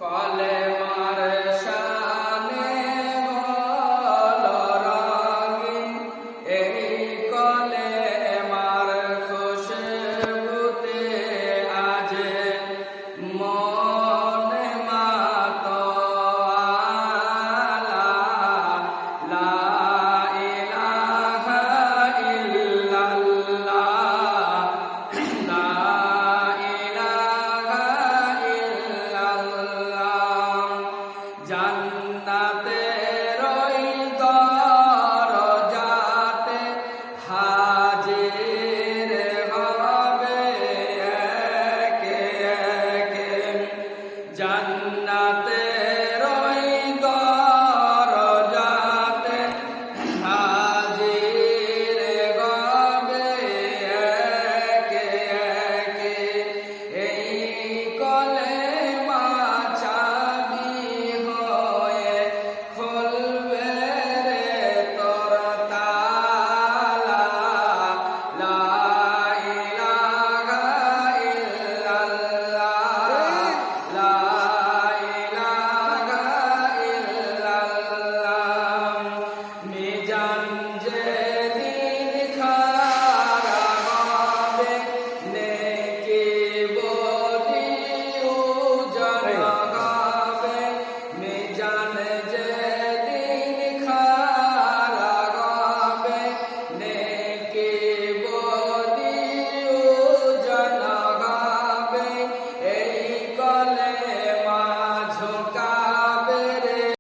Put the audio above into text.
কলেমার শানে হল রঙিন, এই কলেমার খুশবুতে আজ মন মাতোয়ালা। লা ইলাহা ইল্লাল্লাহ, লা ইলাহা ইল্লাল্লাহ। জান্নাতের ওই দরজাতে হাজির হবে একে একে, জান্নাতে